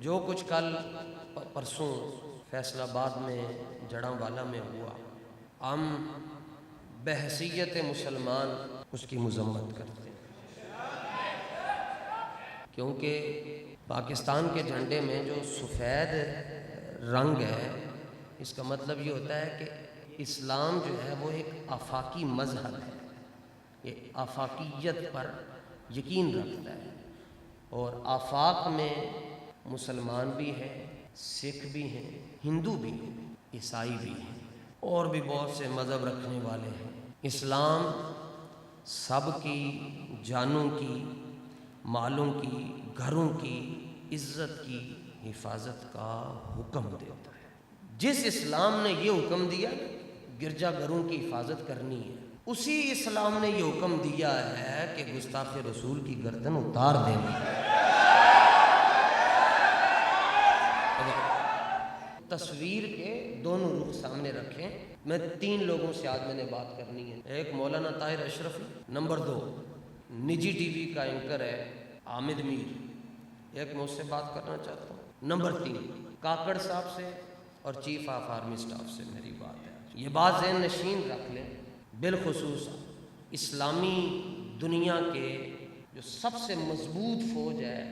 جو کچھ کل پرسوں فیصل آباد میں جڑاں والا میں ہوا، ہم بحیثیت مسلمان اس کی مذمت کرتے ہیں، کیونکہ پاکستان کے جھنڈے میں جو سفید رنگ ہے، اس کا مطلب یہ ہوتا ہے کہ اسلام جو ہے وہ ایک آفاقی مذہب ہے، یہ آفاقیت پر یقین رکھتا ہے، اور آفاق میں مسلمان بھی ہیں، سکھ بھی ہیں، ہندو بھی ہیں، عیسائی بھی ہیں، اور بھی بہت سے مذہب رکھنے والے ہیں۔ اسلام سب کی جانوں کی، مالوں کی، گھروں کی عزت کی حفاظت کا حکم دیتا ہے۔ جس اسلام نے یہ حکم دیا گرجا گھروں کی حفاظت کرنی ہے، اسی اسلام نے یہ حکم دیا ہے کہ گستاخ رسول کی گردن اتار دینی ہے۔ تصویر کے دونوں رخ سامنے رکھیں۔ میں 3 لوگوں سے آج میں نے بات کرنی ہے۔ ایک مولانا طاہر اشرفی، نمبر 2 نجی ٹی وی کا اینکر ہے حامد میر، ایک میں اس سے بات کرنا چاہتا ہوں۔ نمبر 3 کاکڑ صاحب سے اور چیف آف آرمی سٹاف سے میری بات ہے۔ یہ بات ذہن نشین رکھ لیں، بالخصوص اسلامی دنیا کے جو سب سے مضبوط فوج ہے،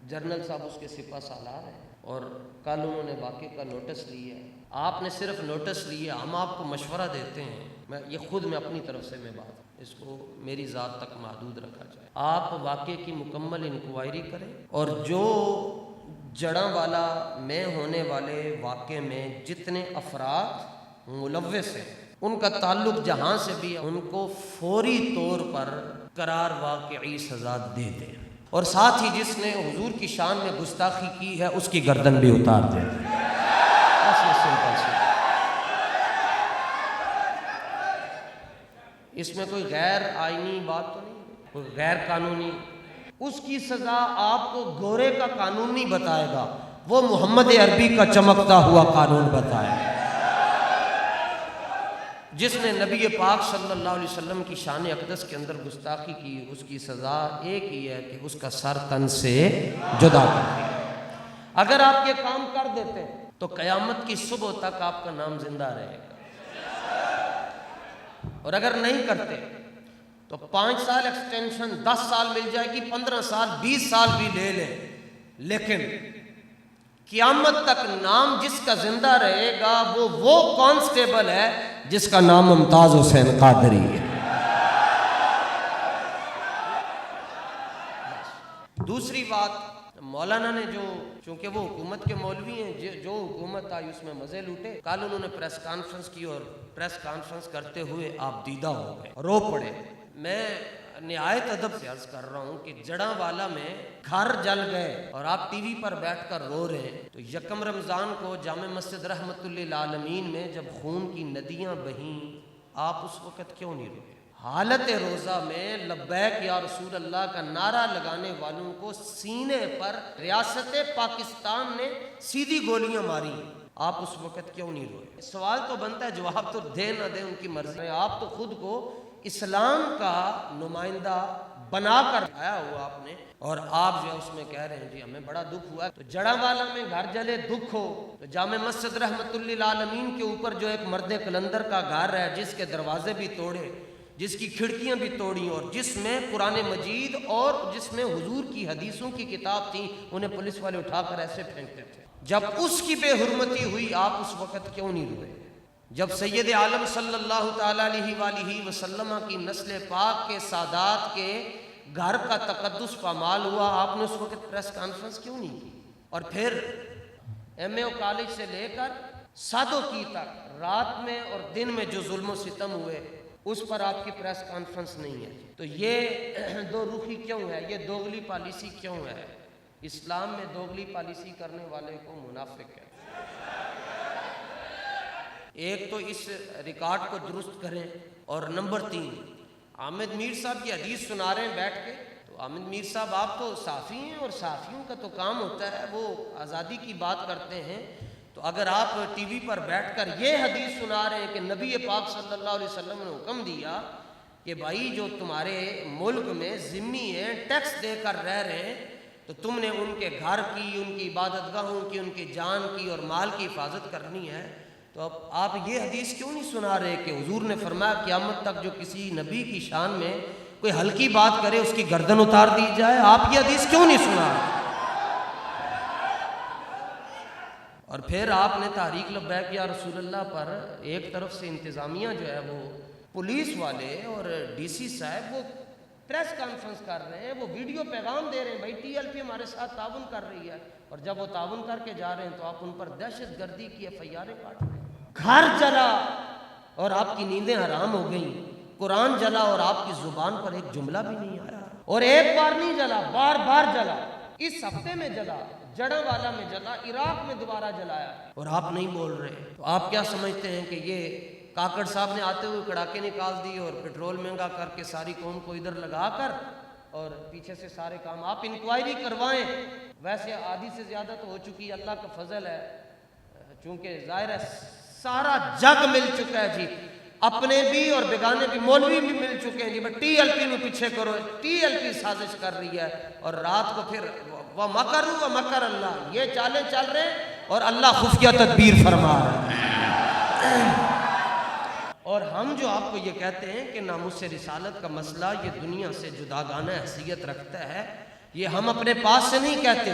جنرل صاحب اس کے سپہ سالار ہیں، اور کل انہوں نے واقعے کا نوٹس لیا ہے۔ آپ نے صرف نوٹس لیا، ہم آپ کو مشورہ دیتے ہیں، میں اپنی طرف سے میں بات اس کو میری ذات تک محدود رکھا جائے۔ آپ واقعے کی مکمل انکوائری کریں، اور جو جڑاں والا میں ہونے والے واقعے میں جتنے افراد ملوث ہیں ان کا تعلق جہاں سے بھی ہے، ان کو فوری طور پر قرار واقعی سزا دے دیں، اور ساتھ ہی جس نے حضور کی شان میں گستاخی کی ہے اس کی گردن بھی اتار دیں۔ بس یہ سمپل سی، اس میں کوئی غیر آئینی بات تو نہیں، کوئی غیر قانونی۔ اس کی سزا آپ کو گورے کا قانون نہیں بتائے گا، وہ محمد عربی کا چمکتا ہوا قانون بتائے گا۔ جس نے نبی پاک صلی اللہ علیہ وسلم کی شان اقدس کے اندر گستاخی کی، اس کی سزا ایک ہی ہے کہ اس کا سر تن سے جدا کر دیا۔ اگر آپ یہ کام کر دیتے تو قیامت کی صبح تک آپ کا نام زندہ رہے گا، اور اگر نہیں کرتے تو 5 سال ایکسٹینشن، 10 سال مل جائے گی، 15 سال، 20 سال بھی لے لیں، لیکن قیامت تک نام جس کا زندہ رہے گا وہ کانسٹیبل ہے جس کا نام ممتاز حسین قادری ہے۔ دوسری بات، مولانا نے چونکہ وہ حکومت کے مولوی ہیں، جو حکومت آئی اس میں مزے لوٹے۔ کل انہوں نے پریس کانفرنس کی، اور پریس کانفرنس کرتے ہوئے آپ دیدہ ہو گئے، رو پڑے۔ میں نہایت ادب سے عرض کر رہا ہوں کہ جڑاں والا میں گھر جل گئے اور آپ ٹی وی پر بیٹھ کر رو رہے ہیں، تو 1 رمضان کو جامع مسجد رحمت للعالمین میں جب خون کی ندیاں بہیں، آپ اس وقت کیوں نہیں روئے؟ حالت روزہ میں لبیک یا رسول اللہ کا نعرہ لگانے والوں کو سینے پر ریاست پاکستان نے سیدھی گولیاں ماری، آپ اس وقت کیوں نہیں روئے؟ سوال تو بنتا ہے، جواب تو دے نہ دے ان کی مرضی ہے۔ آپ تو خود کو اسلام کا نمائندہ بنا کر آیا ہوا آپ نے، اور آپ جو ہے اس میں کہہ رہے ہیں جی ہمیں بڑا دکھ ہوا ہے۔ تو جڑاں والا میں گھر جلے دکھ ہو تو جامع مسجد رحمت للعالمین کے اوپر جو ایک مرد کلندر کا گھر ہے، جس کے دروازے بھی توڑے، جس کی کھڑکیاں بھی توڑی، اور جس میں قرآن مجید اور جس میں حضور کی حدیثوں کی کتاب تھی، انہیں پولیس والے اٹھا کر ایسے پھینکتے تھے، جب اس کی بے حرمتی ہوئی آپ اس وقت کیوں نہیں روئے؟ جب سید عالم صلی اللہ تعالیٰ علیہ وآلہ وسلم کی نسل پاک کے سادات کے گھر کا تقدس پامال ہوا، آپ نے اس وقت پریس کانفرنس کیوں نہیں کی؟ اور پھر MAO کالج سے لے کر سادوں کی تک رات میں اور دن میں جو ظلم و ستم ہوئے، اس پر آپ کی پریس کانفرنس نہیں ہے۔ تو یہ دو رخی کیوں ہے؟ یہ دوغلی پالیسی کیوں ہے؟ اسلام میں دوغلی پالیسی کرنے والے کو منافق ہے۔ ایک تو اس ریکارڈ کو درست کریں، اور نمبر 3 حامد میر صاحب کی حدیث سنا رہے ہیں بیٹھ کے، تو حامد میر صاحب آپ تو صحافی ہیں، اور صحافیوں کا تو کام ہوتا ہے وہ آزادی کی بات کرتے ہیں، تو اگر آپ ٹی وی پر بیٹھ کر یہ حدیث سنا رہے ہیں کہ نبی پاک صلی اللہ علیہ وسلم نے حکم دیا کہ بھائی جو تمہارے ملک میں ذمہ ہیں، ٹیکس دے کر رہ رہے ہیں، تو تم نے ان کے گھر کی، ان کی عبادت گاہوں کی، ان کی جان کی اور مال کی حفاظت کرنی ہے، تو اب آپ یہ حدیث کیوں نہیں سنا رہے کہ حضور نے فرمایا قیامت تک جو کسی نبی کی شان میں کوئی ہلکی بات کرے اس کی گردن اتار دی جائے؟ آپ یہ حدیث کیوں نہیں سنا رہے؟ اور پھر آپ نے تحریک لبیک یا رسول اللہ پر ایک طرف سے انتظامیہ جو ہے وہ پولیس والے اور ڈی سی صاحب وہ پریس کانفرنس کر رہے ہیں، وہ ویڈیو پیغام دے رہے ہیں، بھائی ٹی ایل پی ہمارے ساتھ تعاون کر رہی ہے، اور جب وہ تعاون کر کے جا رہے ہیں تو آپ ان پر دہشت گردی کی ایف آئی آریں کاٹ رہے ہیں۔ گھر جلا اور آپ کی نیندیں حرام ہو گئیں، قرآن جلا اور آپ کی زبان پر ایک جملہ بھی نہیں آیا، اور ایک بار نہیں جلا، بار بار جلا، اس ہفتے میں جلا، جڑا والا میں جلا، عراق میں دوبارہ جلایا، اور آپ نہیں بول رہے۔ تو آپ کیا سمجھتے ہیں کہ یہ کاکڑ صاحب نے آتے ہوئے کڑاکے نکال دی اور پیٹرول مہنگا کر کے ساری قوم کو ادھر لگا کر اور پیچھے سے سارے کام؟ آپ انکوائری کروائیں، ویسے آدھی سے زیادہ تو ہو چکی، اللہ کا فضل ہے، چونکہ ظاہر ہے سارا جگ مل چکا ہے جی، اپنے بھی اور بیگانے بھی، مولوی بھی مل چکے ہیں جی، بس ٹی ایل پی میں پیچھے کرو، ٹی ایل پی سازش کر رہی ہے، اور رات کو پھر وَمَكَرُوا وَمَكَرَ اللَّهُ، یہ چالیں چل رہے ہیں اور اللہ خفیہ تدبیر فرما رہا ہے۔ اور ہم جو آپ کو یہ کہتے ہیں کہ ناموس رسالت کا مسئلہ یہ دنیا سے جداگانہ حیثیت رکھتا ہے، یہ ہم اپنے پاس سے نہیں کہتے،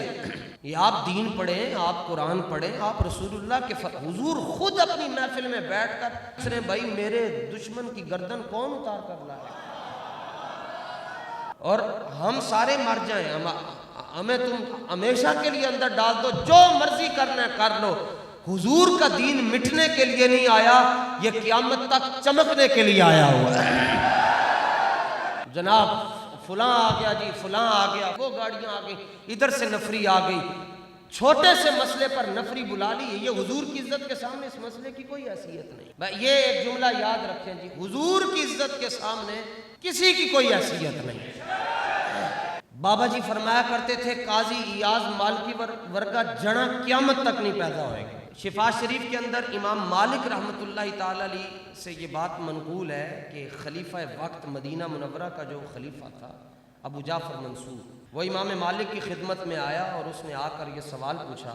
یہ آپ دین پڑھیں، آپ قرآن پڑھیں، آپ رسول اللہ کے حضور خود اپنی محفل میں بیٹھ کر سنے بھائی میرے دشمن کی گردن کون اتار کر لائے، اور ہم سارے مر جائیں، ہمیں تم ہمیشہ کے لیے اندر ڈال دو، جو مرضی کرنا ہے کر لو، حضور کا دین مٹنے کے لیے نہیں آیا، یہ قیامت تک چمکنے کے لیے آیا ہوا ہے۔ جناب فلاں آ گیا جی، فلاں آ گیا، وہ گاڑیاں آ گئی، ادھر سے نفری آ گئی، چھوٹے سے مسئلے پر نفری بلا لی ہے، یہ حضور کی عزت کے سامنے اس مسئلے کی کوئی حیثیت نہیں۔ یہ ایک جملہ یاد رکھیں جی، حضور کی عزت کے سامنے کسی کی کوئی حیثیت نہیں۔ بابا جی فرمایا کرتے تھے قاضی ایاز مالکی ورگا جڑا قیامت تک نہیں پیدا ہوئے گا۔ شفا شریف کے اندر امام مالک رحمۃ اللہ تعالی علیہ سے یہ بات منقول ہے کہ خلیفہ وقت مدینہ منورہ کا جو خلیفہ تھا ابو جعفر منصور، وہ امام مالک کی خدمت میں آیا اور اس نے آ کر یہ سوال پوچھا،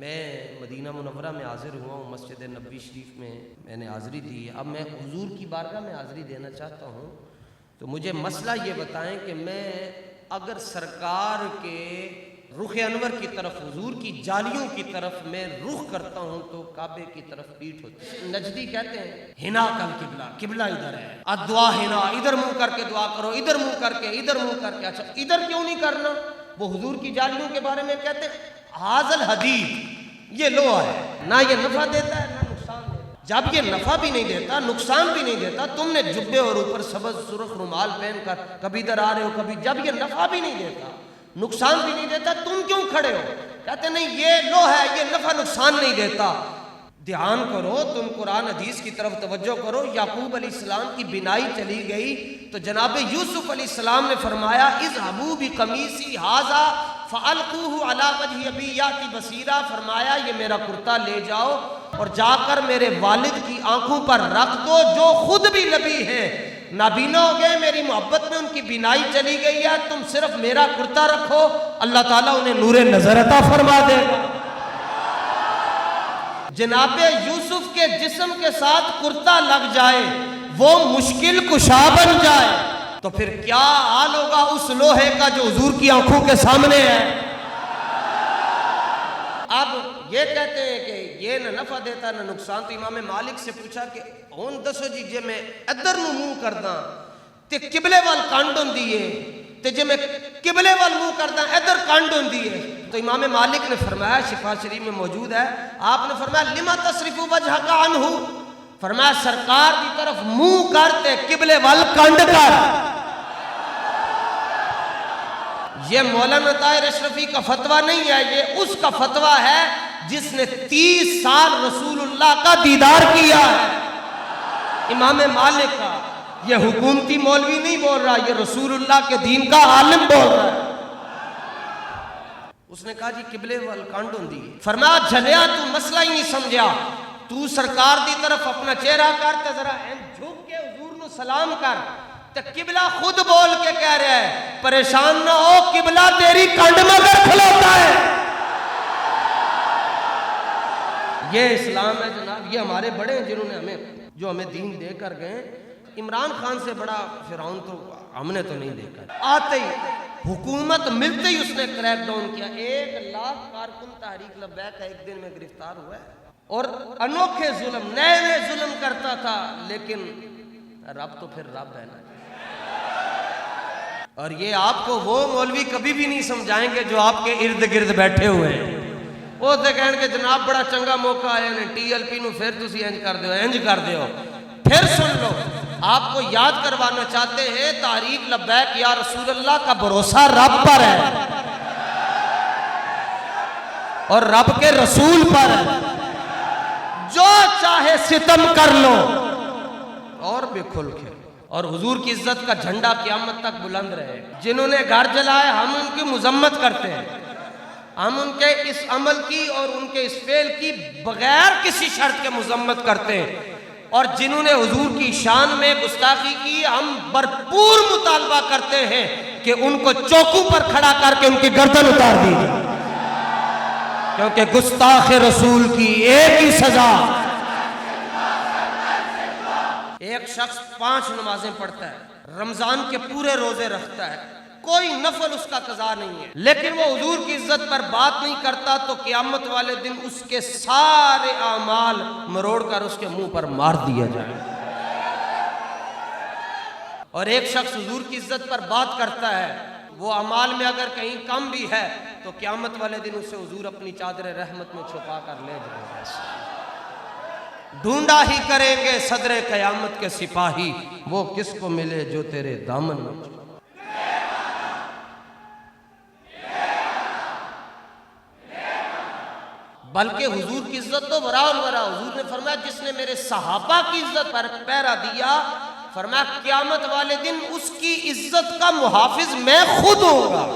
میں مدینہ منورہ میں حاضر ہوا ہوں، مسجد نبوی شریف میں نے حاضری دی، اب میں حضور کی بارگاہ میں حاضری دینا چاہتا ہوں، تو مجھے مسئلہ یہ بتائیں کہ میں اگر سرکار کے رخ انور کی طرف، حضور کی جالیوں کی طرف میں رخ کرتا ہوں تو کعبے کی طرف پیٹھ ہوتی ہے۔ نجدی کہتے ہیں ہنا کل قبلہ، قبلہ ادھر ہے، الدعا ہنا، ادھر منہ کر کے دعا کرو، ادھر منہ کر کے، ادھر منہ کر کے۔ اچھا ادھر کیوں نہیں کرنا؟ وہ حضور کی جالیوں کے بارے میں کہتے ہیں حاضل حدید، یہ لوہا ہے، نہ یہ نفع دیتا ہے نہ نقصان دیتا ہے۔ جب یہ نفع بھی نہیں دیتا، نقصان بھی نہیں دیتا، تم نے جبے اور اوپر سبز سرخ رومال پہن کر کبھی ادھر آ رہے ہو، کبھی، جب یہ نفع بھی نہیں دیتا، نقصان بھی نہیں دیتا، تم کیوں کھڑے ہو؟ کہتے نہیں یہ لو ہے، یہ نفع نقصان نہیں دیتا۔ دھیان کرو، تم قرآن حدیث کی طرف توجہ کرو۔ یعقوب علیہ السلام کی بینائی چلی گئی تو جناب یوسف علیہ السلام نے فرمایا اذهبوا بقمیصی ھذا فالقوه علی وجه ابی یاتی بصیرا، فرمایا یہ میرا کرتا لے جاؤ اور جا کر میرے والد کی آنکھوں پر رکھ دو، جو خود بھی نبی ہیں، نابینا ہو گئے، میری محبت میں ان کی بینائی چلی گئی ہے، تم صرف میرا کرتا رکھو، اللہ تعالیٰ انہیں نور نظر عطا فرما دے گا۔ جناب یوسف کے جسم کے ساتھ کرتا لگ جائے، وہ مشکل کشا بن جائے، تو پھر کیا حال ہوگا اس لوہے کا جو حضور کی آنکھوں کے سامنے ہے۔ اب یہ کہتے ہیں کہ یہ نہ نفع دیتا نہ نقصان، تو امام مالک سے پوچھا کہ ہون دسو جی جے میں ادھر نو منہ کرداں تے قبلے وال کنڈ ہوندی ہے، تے جے میں قبلے وال منہ کرداں ادھر کنڈ ہوندی ہے۔ تو امام مالک نے فرمایا، شفا شریف میں موجود ہے، آپ نے فرمایا لما تصرف وجہک عنہ، فرمایا سرکار کی طرف منہ کرتے قبلے وال کنڈ کر۔ یہ مولانا طاہر اشرفی کا فتویٰ نہیں ہے، یہ اس کا فتویٰ ہے جس نے 30 سال رسول اللہ کا دیدار کیا ہے، امام مالک کا۔ یہ حکومتی مولوی نہیں بول رہا، یہ رسول اللہ کے دین کا عالم بول رہا ہے۔ اس نے کہا جی قبلے وال کنڈ ہوندی ہے۔ فرمایا جھلیا تو مسئلہ ہی نہیں سمجھا، تو سرکار دی طرف اپنا چہرہ کر تے ذرا جھک کے حضور نو سلام کر، تو قبلہ خود بول کے کہہ رہا ہے پریشان نہ ہو، قبلہ تیری کنڈ مگر کھلوتا ہے۔ یہ اسلام ہے جناب، یہ ہمارے بڑے ہیں جنہوں نے جو ہمیں دین دے کر گئے۔ عمران خان سے بڑا فرعون تو ہم نے تو نہیں دیکھا، آتے ہی حکومت ملتے ہی اس نے کریک ڈاؤن کیا۔ 1,00,000 کارکن تحریک لبیک ایک دن میں گرفتار ہوا ہے، اور انوکھے ظلم، نئے نئے ظلم کرتا تھا، لیکن رب تو پھر رب ہے نا۔ اور یہ آپ کو وہ مولوی کبھی بھی نہیں سمجھائیں گے جو آپ کے ارد گرد بیٹھے ہوئے ہیں۔ وہ تو کہیں گے جناب بڑا چنگا موقع آیا نے ٹی ایل پی نو پھر تسی انج کر دیو، انج کر دیو۔ پھر سن لو، آپ کو یاد کروانا چاہتے ہیں تحریک لبیک یا رسول اللہ کا بھروسہ رب پر ہے اور رب کے رسول پر ہے۔ جو چاہے ستم کر لو اور بھی کھل کے، اور حضور کی عزت کا جھنڈا قیامت تک بلند رہے۔ جنہوں نے گھر جلائے ہم ان کی مذمت کرتے ہیں، ہم ان کے اس عمل کی اور ان کے اس فعل کی بغیر کسی شرط کے مذمت کرتے ہیں، اور جنہوں نے حضور کی شان میں گستاخی کی ہم بھرپور مطالبہ کرتے ہیں کہ ان کو چوکو پر کھڑا کر کے ان کی گردن اتار دی جائے، کیونکہ گستاخ رسول کی ایک ہی سزا۔ ایک شخص 5 نمازیں پڑھتا ہے، رمضان کے پورے روزے رکھتا ہے، کوئی نفل اس کا قضا نہیں ہے، لیکن وہ حضور کی عزت پر بات نہیں کرتا تو قیامت والے دن اس کے سارے اعمال مروڑ کر اس کے منہ پر مار دیا جائے۔ اور ایک شخص حضور کی عزت پر بات کرتا ہے، وہ اعمال میں اگر کہیں کم بھی ہے تو قیامت والے دن اسے حضور اپنی چادر رحمت میں چھپا کر لے جائیں گے۔ ڈھونڈا ہی کریں گے صدر قیامت کے سپاہی، وہ کس کو ملے جو تیرے دامن میں چھپا۔ بلکہ حضور کی عزت تو وراء الورا، حضور نے فرمایا جس نے میرے صحابہ کی عزت پر پہرا دیا، فرمایا قیامت والے دن اس کی عزت کا محافظ میں خود ہوں گا۔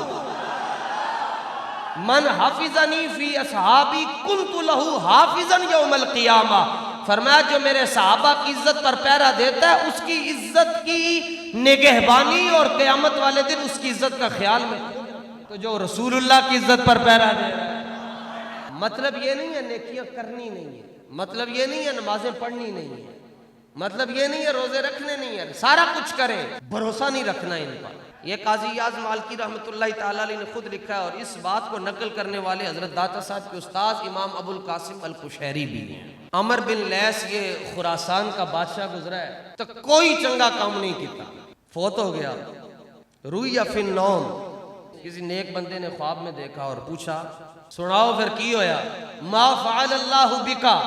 من حافظنی فی اصحابی کنت لہ حافظا یوم القیامہ، فرمایا جو میرے صحابہ کی عزت پر پہرا دیتا ہے اس کی عزت کی نگہبانی اور قیامت والے دن اس کی عزت کا خیال میں۔ تو جو رسول اللہ کی عزت پر پہرا دے رہا ہے، مطلب یہ نہیں ہے نیکیاں کرنی نہیں ہے، مطلب یہ نہیں ہے نمازیں پڑھنی نہیں ہے، مطلب یہ نہیں ہے روزے رکھنے نہیں ہے، سارا کچھ کریں، بھروسہ نہیں رکھنا ان پر۔ یہ قاضی یاز مالکی رحمۃ اللہ تعالیٰ علیہ نے خود لکھا ہے، اور اس بات کو نقل کرنے والے حضرت داتا صاحب کے استاد امام ابو القاسم القشیری بھی ہیں۔ عمر بن لیس یہ خراسان کا بادشاہ گزرا ہے تو کوئی چنگا کام نہیں کیتا، فوت ہو گیا۔ رویا فی النوم، کسی نیک بندے نے خواب میں دیکھا اور پوچھا سناؤ پھر کی ہویا؟ ما فعل اللہ بکا،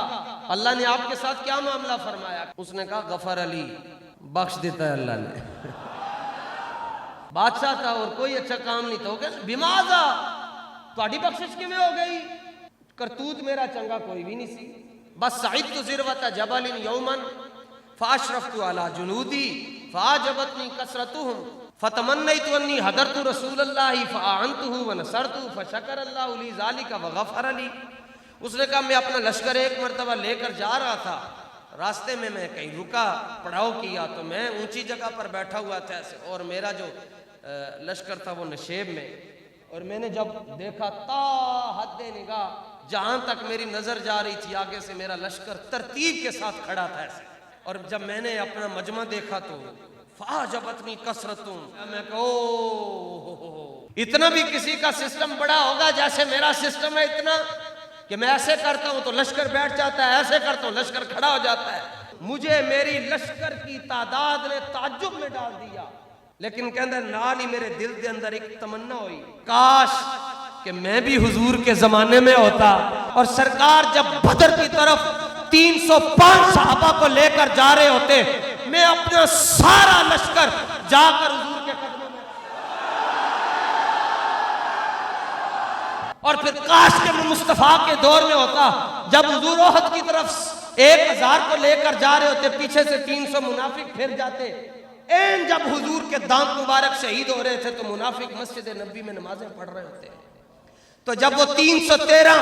اللہ نے آپ کے ساتھ کیا معاملہ فرمایا؟ اس نے کہا غفر علی، بخش دیتا ہے اللہ نے۔ بادشاہ تھا اور کوئی اچھا کام نہیں تھا، بماذا تہاڈی بخشش کیویں ہو گئی؟ کرتوت میرا چنگا کوئی بھی نہیں سی، بس صعدت ذروۃ جبل یوما فاشرفت علی جنودی فاعجبتنی کثرتهم فتمنیت انی حضرت رسول اللہ فاعنتہ ونصرتہ فشکر اللہ لی ذلک وغفر لی۔ اس نے کہا میں اپنا لشکر ایک مرتبہ لے کر جا رہا تھا، راستے میں کہیں رکا، پڑاؤ کیا، تو میں اونچی جگہ پر بیٹھا ہوا تھا ایسے، اور میرا جو لشکر تھا وہ نشیب میں، اور میں نے جب دیکھا تا حد نگاہ جہاں تک میری نظر جا رہی تھی آگے سے میرا لشکر ترتیب کے ساتھ کھڑا تھا ایسے، اور جب میں نے اپنا مجمع دیکھا تو فاعجبتنی کثرتوں، میں کہو اتنا بھی کسی کا سسٹم بڑا ہوگا جیسے میرا سسٹم ہے، اتنا کہ میں ایسے کرتا ہوں تو لشکر بیٹھ جاتا ہے، ایسے کرتا ہوں لشکر کھڑا ہو جاتا ہے۔ مجھے میری لشکر کی تعداد نے تعجب میں ڈال دیا، لیکن کہندہ نال ہی میرے دل دے اندر ایک تمنا ہوئی، کاش کہ میں بھی حضور کے زمانے میں ہوتا، اور سرکار جب بدر کی طرف 305 صحابہ کو لے کر جا رہے ہوتے، میں اپنا سارا لشکر جا کر حضور کے قدموں میں، اور پھر کاش کہ میں مصطفیٰ کے دور میں ہوتا جب حضور احد کی طرف 1000 کو لے کر جا رہے ہوتے، پیچھے سے 300 منافق پھر جاتے، این جب حضور کے دانت مبارک شہید ہو رہے تھے تو منافق مسجد نبی میں نمازیں پڑھ رہے ہوتے، تو جب وہ 313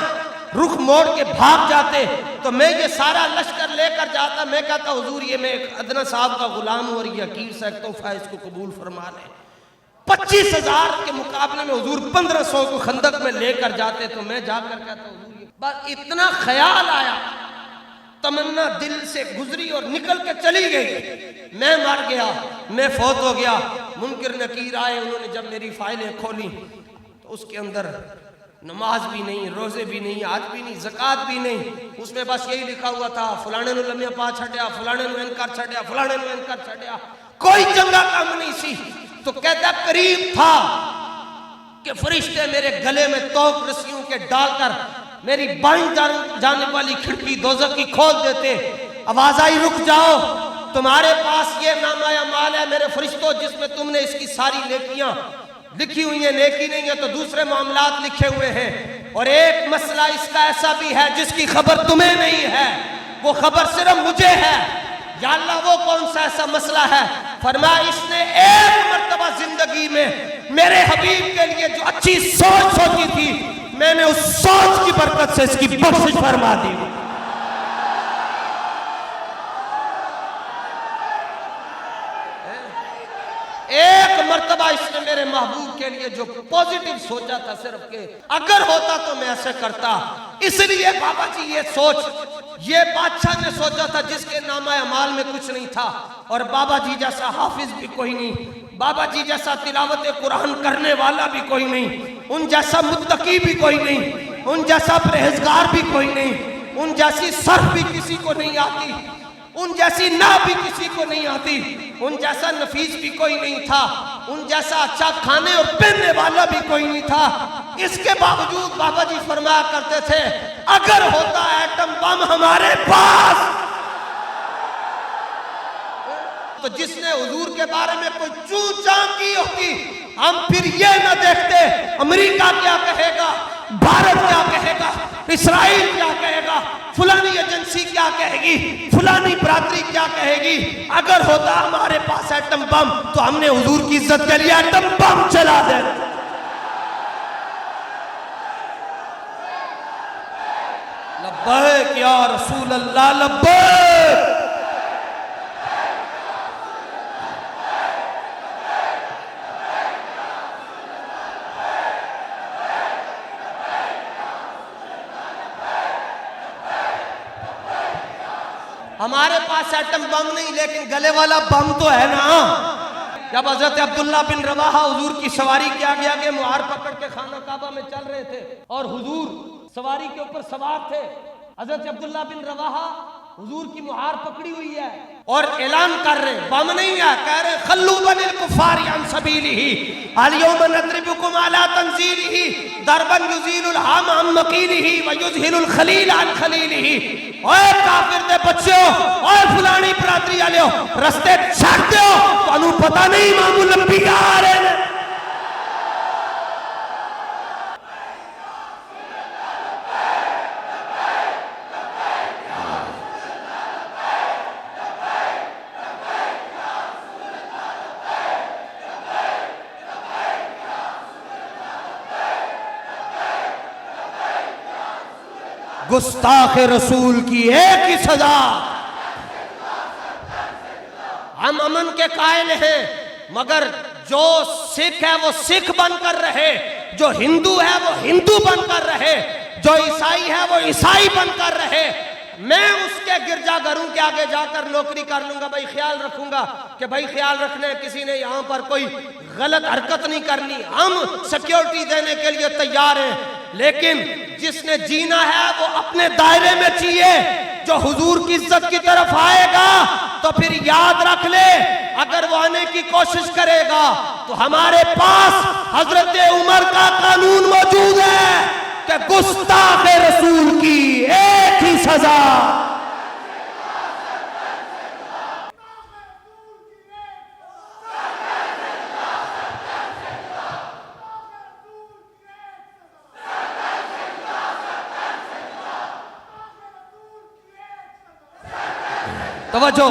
رخ موڑ کے بھاگ جاتے تو میں یہ سارا لشکر لے کر جاتا، میں کہتا حضور یہ میں ایک ادنا صاحب کا غلام ہوں اور یہ حقیر سا ایک تحفہ ہے، اس کو قبول فرما لیں۔ 25,000 کے مقابلے میں حضور 1500 کو خندق میں لے کر جاتے، تو میں جا کر کہتا حضور یہ بس اتنا خیال آیا، تمنا دل سے گزری اور نکل کے چلی گئی، میں مر گیا، میں فوت ہو گیا۔ منکر نکیر آئے، انہوں نے جب میری فائلیں کھولی تو اس کے اندر نماز بھی نہیں، روزے بھی نہیں، حج بھی نہیں، زکوٰۃ بھی نہیں، اس میں بس یہی لکھا ہوا تھا فلانے نو لمیاں پا چھڈیا، فلانے نو این کر چھڈیا، فلانے نو این کر چھڈیا، کوئی چنگا کام نہیں سی۔ تو کہتا قریب تھا کہ فرشتے میرے گلے میں توق رسیوں کے ڈال کر میری بائیں جانب والی کھڑکی دوزخ کی کھول دیتے، آواز آئی رک جاؤ، تمہارے پاس یہ نامہ اعمال ہے میرے فرشتوں جس میں تم نے اس کی ساری نیکیاں لکھی ہوئی ہیں، نیکی نہیں ہے تو دوسرے معاملات لکھے ہوئے ہیں، اور ایک مسئلہ اس کا ایسا بھی ہے جس کی خبر تمہیں نہیں ہے، وہ خبر صرف مجھے ہے۔ یا اللہ وہ کون سا ایسا مسئلہ ہے؟ فرمایا اس نے ایک مرتبہ زندگی میں میرے حبیب کے لیے جو اچھی سوچ سوچی تھی، میں نے اس سوچ کی برکت سے اس کی بخشش فرما دی۔ ایک مرتبہ اس نے میرے محبوب کے لیے جو پوزیٹیو سوچا تھا صرف کہ اگر ہوتا تو میں ایسے کرتا، اس لیے بابا جی یہ سوچ یہ بادشاہ نے سوچا تھا جس کے نامہ اعمال میں کچھ نہیں تھا، اور بابا جی جیسا حافظ بھی کوئی نہیں، بابا جی جیسا تلاوت قرآن کرنے والا بھی کوئی نہیں، ان جیسا متقی بھی کوئی نہیں، ان جیسا پرہیزگار بھی کوئی نہیں، ان جیسی صرف بھی کسی کو نہیں آتی، ان جیسی نہ بھی کسی کو نہیں آتی، ان جیسا نفیس بھی کوئی نہیں تھا، ان جیسا اچھا کھانے اور پہننے والا بھی کوئی نہیں تھا۔ اس کے باوجود بابا جی فرمایا کرتے تھے اگر ہوتا ایٹم بم ہمارے پاس، تو جس نے حضور کے بارے میں کوئی چوں چاں کی ہوتی، ہم پھر یہ نہ دیکھتے امریکہ کیا کہے گا، بھارت کیا کہے گا، اسرائیل کیا کہے گا، فلانی ایجنسی کیا کہے گی، فلانی برادری کیا کہے گی۔ اگر ہوتا ہمارے پاس ایٹم بم تو ہم نے حضور کی عزت کے لیے ایٹم بم چلا دے۔ لبیک یا رسول اللہ لبیک۔ ہمارے پاس ایٹم بم نہیں لیکن گلے والا بم تو ہے نا۔ جب حضرت عبداللہ بن رواحہ حضور کی سواری کیا گیا کہ مہار پکڑ کے خانہ کعبہ میں چل رہے تھے اور حضور سواری کے اوپر سوار تھے، حضرت عبداللہ بن رواحہ حضور کی مہار پکڑی ہوئی ہے اور اعلان کر رہے، بم نہیں ہے، کہہ رہے خلو بن الکفار عن سبیلہ الیوم نضربکم علی تنزیلہ ضربا یزیل الہام عن مقیلہ ویذہل الخلیل عن خلیلہ۔ اوے کافر دے بچیو، اوے فلانی برادری والےو، رستے چھٹ دیو، تانوں پتہ نہیں امام الانبیاء آ رہے ہیں۔ گستاخ رسول کی ایک ہی سزا، ہم امن کے قائل ہیں مگر جو سکھ ہے وہ سکھ بن کر رہے، جو ہندو ہے وہ ہندو بن کر رہے، جو عیسائی ہے وہ عیسائی بن کر رہے۔ میں اس کے گرجا گھروں کے آگے جا کر نوکری کر لوں گا، بھائی خیال رکھوں گا کہ بھائی خیال رکھنا ہے کسی نے یہاں پر کوئی غلط حرکت نہیں کرنی، ہم سیکیورٹی دینے کے لیے تیار ہیں، لیکن جس نے جینا ہے وہ اپنے دائرے میں جیے۔ جو حضور کی عزت کی طرف آئے گا تو پھر یاد رکھ لے اگر وہ آنے کی کوشش کرے گا تو ہمارے پاس حضرت عمر کا قانون موجود ہے کہ گستاخ رسول کی ایک ہی سزا۔ توجہ،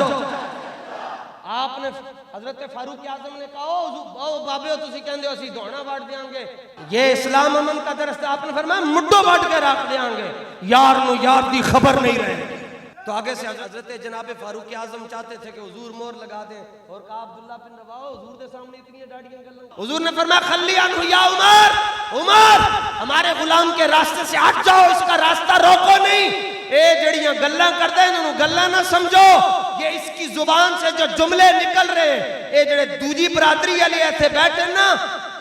آپ نے حضرت فاروق اعظم نے کہا او بابے تسی کہندے ہو اسی دوڑنا وڈ دیاں گے، یہ اسلام امن کا درس ہے، آپ نے فرمایا مڈو وڈ کے رکھ دیاں گے، یار نو یار دی خبر نہیں رہے۔ تو آگے سے حضرت جناب فاروق اعظم چاہتے تھے کہ حضور مور لگا دیں، اور کہا عبداللہ بن رواحہ حضور دے سامنے اتنی ڈاڑیاں گلیں، حضور نے فرمایا خلی عنہ یا عمر، عمر ہمارے غلام کے راستے سے ہٹ جاؤ، اس کا راستہ روکو نہیں، اے جڑیاں گلاں کرتے ہیں انہوں گلاں نہ سمجھو، یہ اس کی زبان سے جو جملے نکل رہے ہیں، اے جڑے دوجی برادری علی ایتھے بیٹھے نا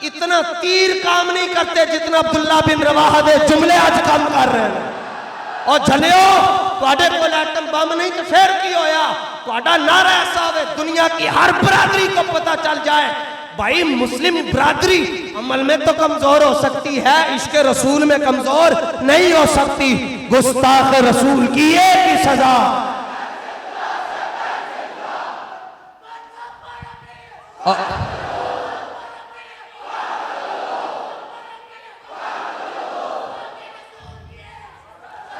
اتنا تیر کام نہیں کرتے جتنا عبداللہ بن رواحہ دے جملے آج کام کر رہے ہیں۔ اور جھلیو تواڈے کول ایٹم بم نہیں تو پھر کی ہویا، تواڈا نعرہ ایسا ہوئے دنیا کی ہر برادری کو پتہ چل جائے بھائی مسلم برادری عمل میں تو کمزور ہو سکتی ہے، عشق رسول میں کمزور نہیں ہو سکتی، گستاخ رسول کی ایک ہی سزا۔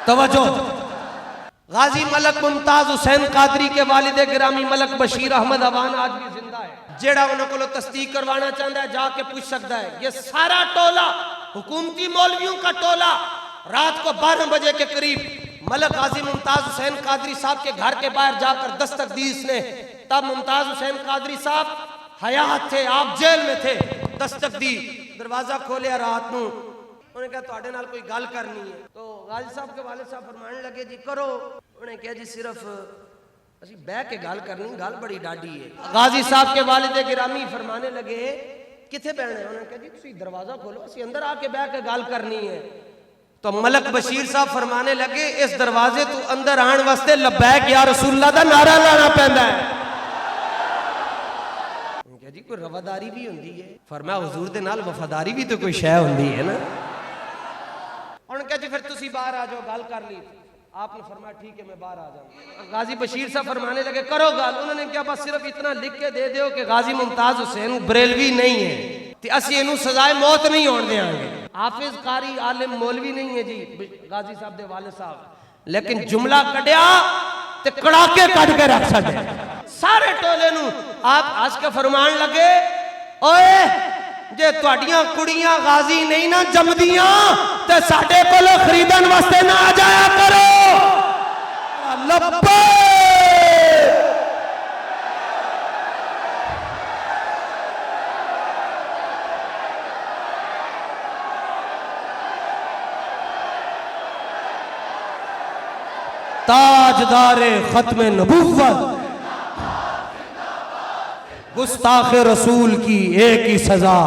توجہ، غازی ملک ممتاز حسین قادری کے والد گرامی ملک بشیر احمد اوان آج بھی زندہ ہے، جیڑا انہوں کو تصدیق کروانا چاہتا ہے جا کے پوچھ سکتا ہے۔ یہ سارا ٹولہ حکومتی مولویوں کا ٹولہ رات کو 12 بجے کے قریب ملک غازی ممتاز حسین قادری صاحب کے گھر کے باہر جا کر دستک دی اس نے، تب ممتاز حسین قادری صاحب حیات تھے، آپ جیل میں تھے، دستک دی، دروازہ کھولیا رات نو، انہوں نے کہا تواڈے نال کوئی گل کرنی ہے، تو غازی صاحب کے والد صاحب فرمانے لگے جی کرو، انہوں نے کہا جی صرف اسی بہ کے گل کرنی، گل بڑی ڈاڈی ہے۔ غازی صاحب کے والد گرامی فرمانے لگے کتھے بیٹھنا ہے، انہوں نے کہا جی تسی دروازہ کھولو، اسی اندر آ کے بہ کے گل کرنی ہے۔ تو ملک بشیر صاحب فرمانے لگے اس دروازے تو اندر آن واسطے لبیک یا رسول اللہ دا نعرہ لانا پیندا ہے۔ جی کوئی رواداری بھی ہوندی ہے، فرمایا حضور دے نال وفاداری بھی تو کوئی شے ہوندی ہے نا۔ انہوں نے کہا جی پھر تسی باہر آ جاؤ، گل کر لی، آپ نے فرمایا ٹھیک ہے میں باہر آ جاؤں۔ غازی بشیر صاحب فرمانے لگے کرو گل، انہوں نے کہا بس صرف اتنا لکھ کے دے دیو کہ غازی ممتاز حسین بریلوی نہیں ہے تے اسی انہوں سزائے موت نہیں ہون دیاں گے، حافظ قاری عالم مولوی نہیں ہے جی غازی صاحب دے والد صاحب، لیکن جملہ کڈیا تے کڑاکے کڈ کے رکھ سکے سارے ٹولے نو۔ آپ آج کے فرمان لگے اوئے جے تواڈیاں کڑیاں غازی نہیں نہ جمدیاں تے ساڈے کولوں خریدن واسطے نہ آ جایا کرو۔ لبیک تاجدار ختم نبوت، گستاخ رسول کی ایک ہی سزا،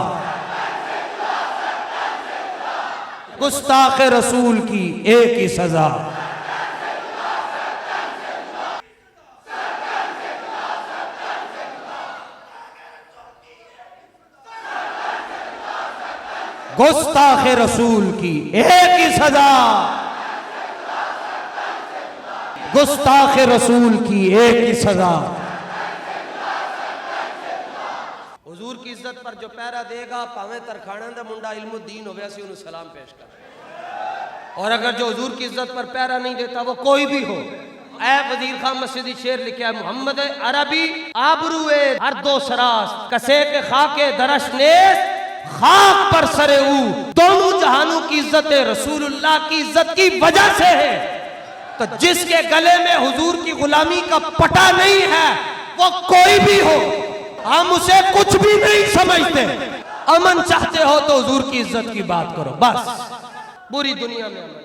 گستاخ رسول کی ایک ہی سزا۔ گستاخ رسول کی ایک ہی سزا، گستاخ رسول کی ایک ہی سزا۔ حضور کی عزت پر جو پیرا دے گا پاویں ترکھانا دا منڈا علم الدین ہویا سی انہوں سلام پیش کر، اور اگر جو حضور کی عزت پر پیرا نہیں دیتا وہ کوئی بھی ہو۔ اے وزیر خان مسجدی شیر لکھا ہے محمد عربی آبروئے ہر دو سراس کسے کے خاک درش نیست خاک پر سرے او، دونوں جہانوں کی عزت رسول اللہ کی عزت کی وجہ سے ہے۔ تو جس کے گلے میں حضور کی غلامی کا پٹا نہیں ہے وہ کوئی بھی ہو، ہم اسے کچھ بھی نہیں سمجھتے۔ امن چاہتے ہو تو حضور کی عزت کی بات کرو، بس پوری دنیا میں امن۔